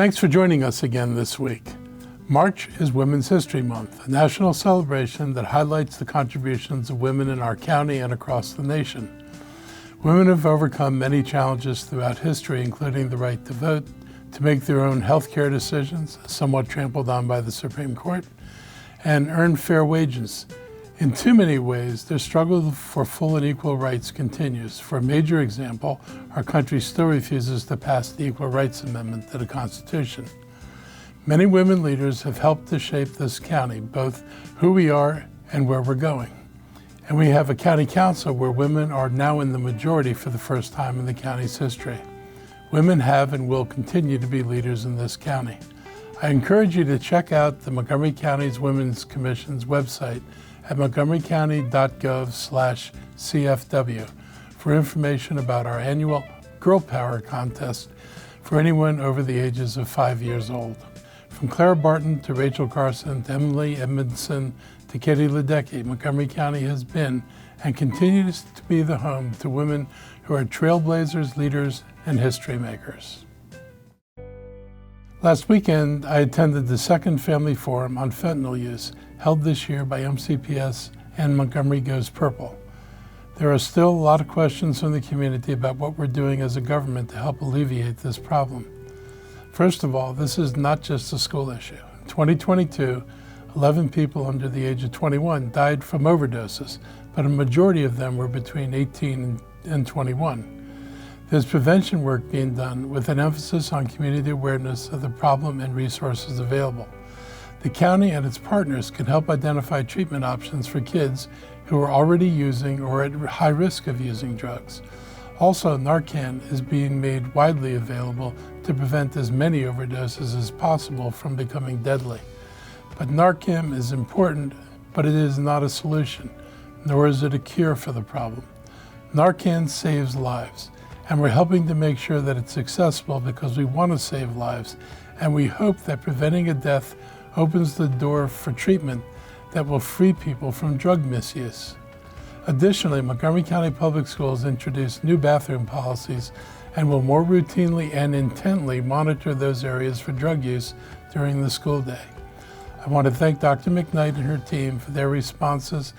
Thanks for joining us again this week. March is Women's History Month, a national celebration that highlights the contributions of women in our county and across the nation. Women have overcome many challenges throughout history, including the right to vote, to make their own health care decisions, somewhat trampled on by the Supreme Court, and earn fair wages. In too many ways, their struggle for full and equal rights continues. For a major example, our country still refuses to pass the Equal Rights Amendment to the Constitution. Many women leaders have helped to shape this county, both who we are and where we're going. And we have a county council where women are now in the majority for the first time in the county's history. Women have and will continue to be leaders in this county. I encourage you to check out the Montgomery County's Women's Commission's website at montgomerycounty.gov/CFW for information about our annual Girl Power contest for anyone over the ages of 5 years old. From Clara Barton to Rachel Carson to Emily Edmondson to Katie Ledecky, Montgomery County has been and continues to be the home to women who are trailblazers, leaders, and history makers. Last weekend, I attended the second Family Forum on Fentanyl use, held this year by MCPS and Montgomery Goes Purple. There are still a lot of questions from the community about what we're doing as a government to help alleviate this problem. First of all, this is not just a school issue. In 2022, 11 people under the age of 21 died from overdoses, but a majority of them were between 18 and 21. There's prevention work being done with an emphasis on community awareness of the problem and resources available. The county and its partners can help identify treatment options for kids who are already using or at high risk of using drugs. Also, Narcan is being made widely available to prevent as many overdoses as possible from becoming deadly. But Narcan is important, but it is not a solution, nor is it a cure for the problem. Narcan saves lives, and we're helping to make sure that it's accessible because we want to save lives, and we hope that preventing a death opens the door for treatment that will free people from drug misuse. Additionally, Montgomery County Public Schools introduced new bathroom policies and will more routinely and intently monitor those areas for drug use during the school day. I want to thank Dr. McKnight and her team for their responses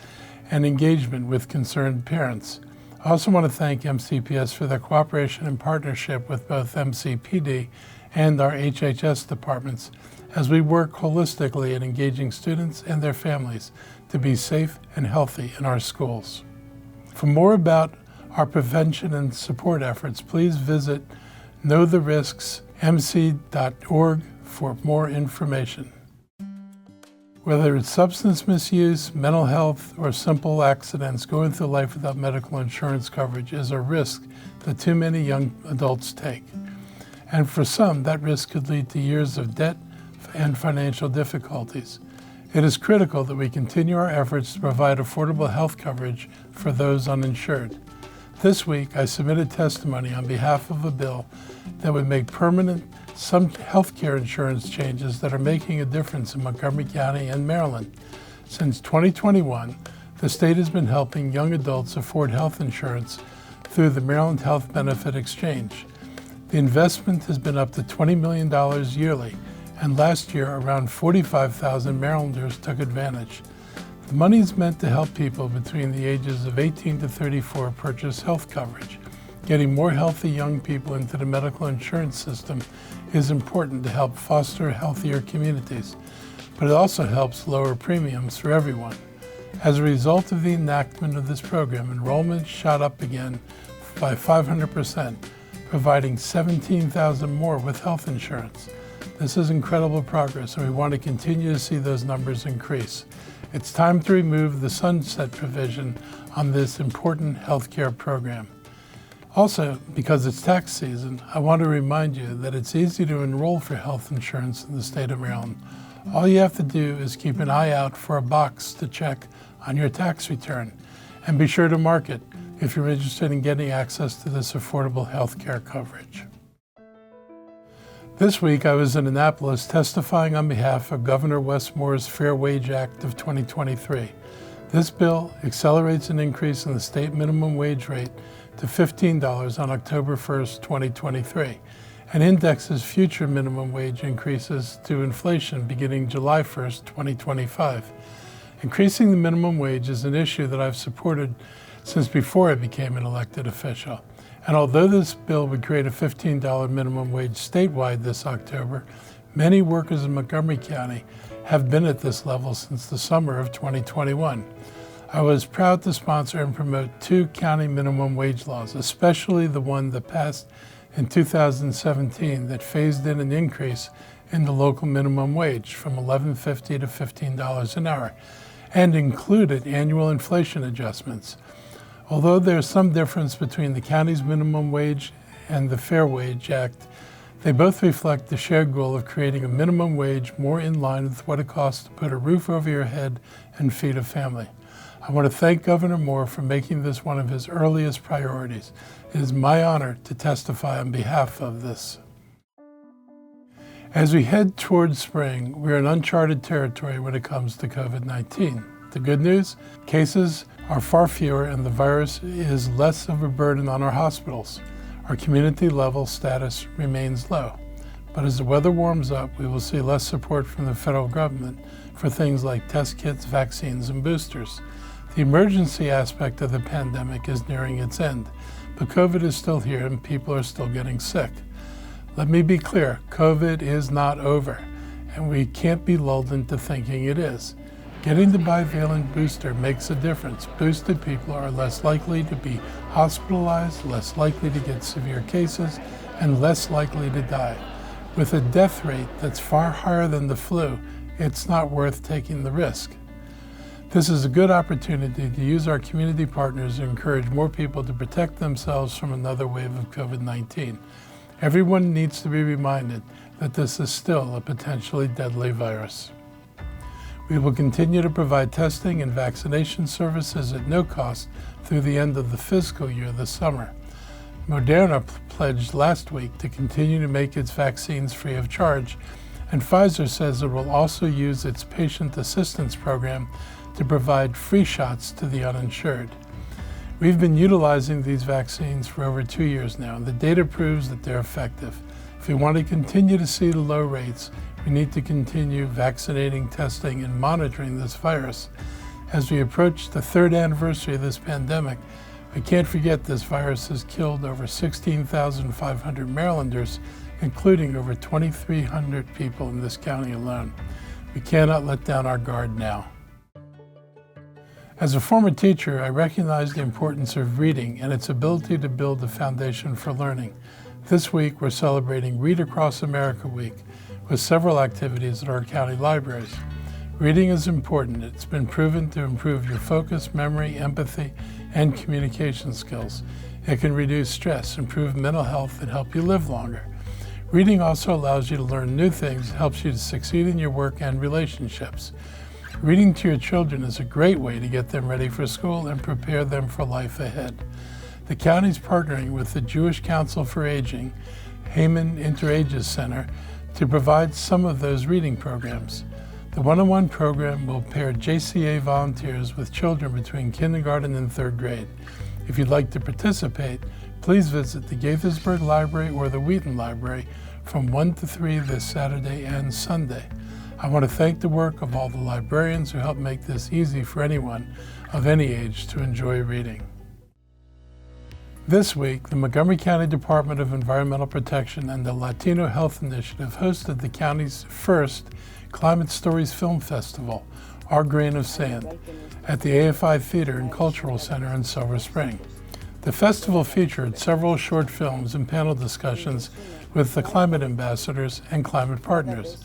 and engagement with concerned parents. I also want to thank MCPS for their cooperation and partnership with both MCPD and our HHS departments as we work holistically in engaging students and their families to be safe and healthy in our schools. For more about our prevention and support efforts, please visit knowtherisksmc.org for more information. Whether it's substance misuse, mental health, or simple accidents, going through life without medical insurance coverage is a risk that too many young adults take. And for some, that risk could lead to years of debt and financial difficulties. It is critical that we continue our efforts to provide affordable health coverage for those uninsured. This week, I submitted testimony on behalf of a bill that would make permanent some health care insurance changes that are making a difference in Montgomery County and Maryland. Since 2021, the state has been helping young adults afford health insurance through the Maryland Health Benefit Exchange. The investment has been up to $20 million yearly, and last year around 45,000 Marylanders took advantage. The money is meant to help people between the ages of 18 to 34 purchase health coverage. Getting more healthy young people into the medical insurance system is important to help foster healthier communities, but it also helps lower premiums for everyone. As a result of the enactment of this program, enrollment shot up again by 500%, providing 17,000 more with health insurance. This is incredible progress, and we want to continue to see those numbers increase. It's time to remove the sunset provision on this important health care program. Also, because it's tax season, I want to remind you that it's easy to enroll for health insurance in the state of Maryland. All you have to do is keep an eye out for a box to check on your tax return, and be sure to mark it if you're interested in getting access to this affordable health care coverage. This week, I was in Annapolis testifying on behalf of Governor Wes Moore's Fair Wage Act of 2023. This bill accelerates an increase in the state minimum wage rate to $15 on October 1st, 2023, and indexes future minimum wage increases to inflation beginning July 1st, 2025. Increasing the minimum wage is an issue that I've supported since before I became an elected official. And although this bill would create a $15 minimum wage statewide this October, many workers in Montgomery County have been at this level since the summer of 2021. I was proud to sponsor and promote 2 county minimum wage laws, especially the one that passed in 2017 that phased in an increase in the local minimum wage from $11.50 to $15 an hour and included annual inflation adjustments. Although there's some difference between the county's minimum wage and the Fair Wage Act, they both reflect the shared goal of creating a minimum wage more in line with what it costs to put a roof over your head and feed a family. I want to thank Governor Moore for making this one of his earliest priorities. It is my honor to testify on behalf of this. As we head towards spring, we're in uncharted territory when it comes to COVID-19. The good news, cases are far fewer and the virus is less of a burden on our hospitals. Our community level status remains low. But as the weather warms up, we will see less support from the federal government for things like test kits, vaccines, and boosters. The emergency aspect of the pandemic is nearing its end, but COVID is still here and people are still getting sick. Let me be clear, COVID is not over, and we can't be lulled into thinking it is. Getting the bivalent booster makes a difference. Boosted people are less likely to be hospitalized, less likely to get severe cases, and less likely to die. With a death rate that's far higher than the flu, it's not worth taking the risk. This is a good opportunity to use our community partners to encourage more people to protect themselves from another wave of COVID-19. Everyone needs to be reminded that this is still a potentially deadly virus. We will continue to provide testing and vaccination services at no cost through the end of the fiscal year this summer. Moderna pledged last week to continue to make its vaccines free of charge, and Pfizer says it will also use its patient assistance program to provide free shots to the uninsured. We've been utilizing these vaccines for over 2 years now, and the data proves that they're effective. If we want to continue to see the low rates, we need to continue vaccinating, testing, and monitoring this virus. As we approach the 3rd anniversary of this pandemic, we can't forget this virus has killed over 16,500 Marylanders, including over 2,300 people in this county alone. We cannot let down our guard now. As a former teacher, I recognize the importance of reading and its ability to build a foundation for learning. This week, we're celebrating Read Across America Week with several activities at our county libraries. Reading is important. It's been proven to improve your focus, memory, empathy, and communication skills. It can reduce stress, improve mental health, and help you live longer. Reading also allows you to learn new things, helps you to succeed in your work and relationships. Reading to your children is a great way to get them ready for school and prepare them for life ahead. The county's partnering with the Jewish Council for Aging, Heyman Interages Center, to provide some of those reading programs. The one-on-one program will pair JCA volunteers with children between kindergarten and 3rd grade. If you'd like to participate, please visit the Gaithersburg Library or the Wheaton Library from 1 to 3 this Saturday and Sunday. I want to thank the work of all the librarians who helped make this easy for anyone of any age to enjoy reading. This week, the Montgomery County Department of Environmental Protection and the Latino Health Initiative hosted the county's first Climate Stories Film Festival, Our Grain of Sand, at the AFI Theater and Cultural Center in Silver Spring. The festival featured several short films and panel discussions with the climate ambassadors and climate partners.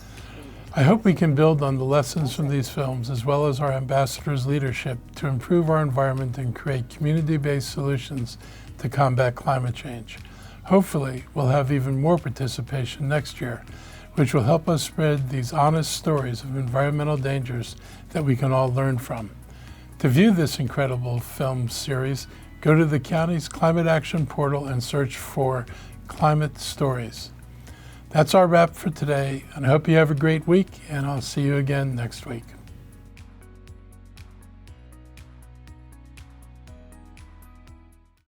I hope we can build on the lessons from these films as well as our ambassadors' leadership to improve our environment and create community-based solutions to combat climate change. Hopefully, we'll have even more participation next year, which will help us spread these honest stories of environmental dangers that we can all learn from. To view this incredible film series, go to the county's Climate Action portal and search for Climate Stories. That's our wrap for today, and I hope you have a great week, and I'll see you again next week.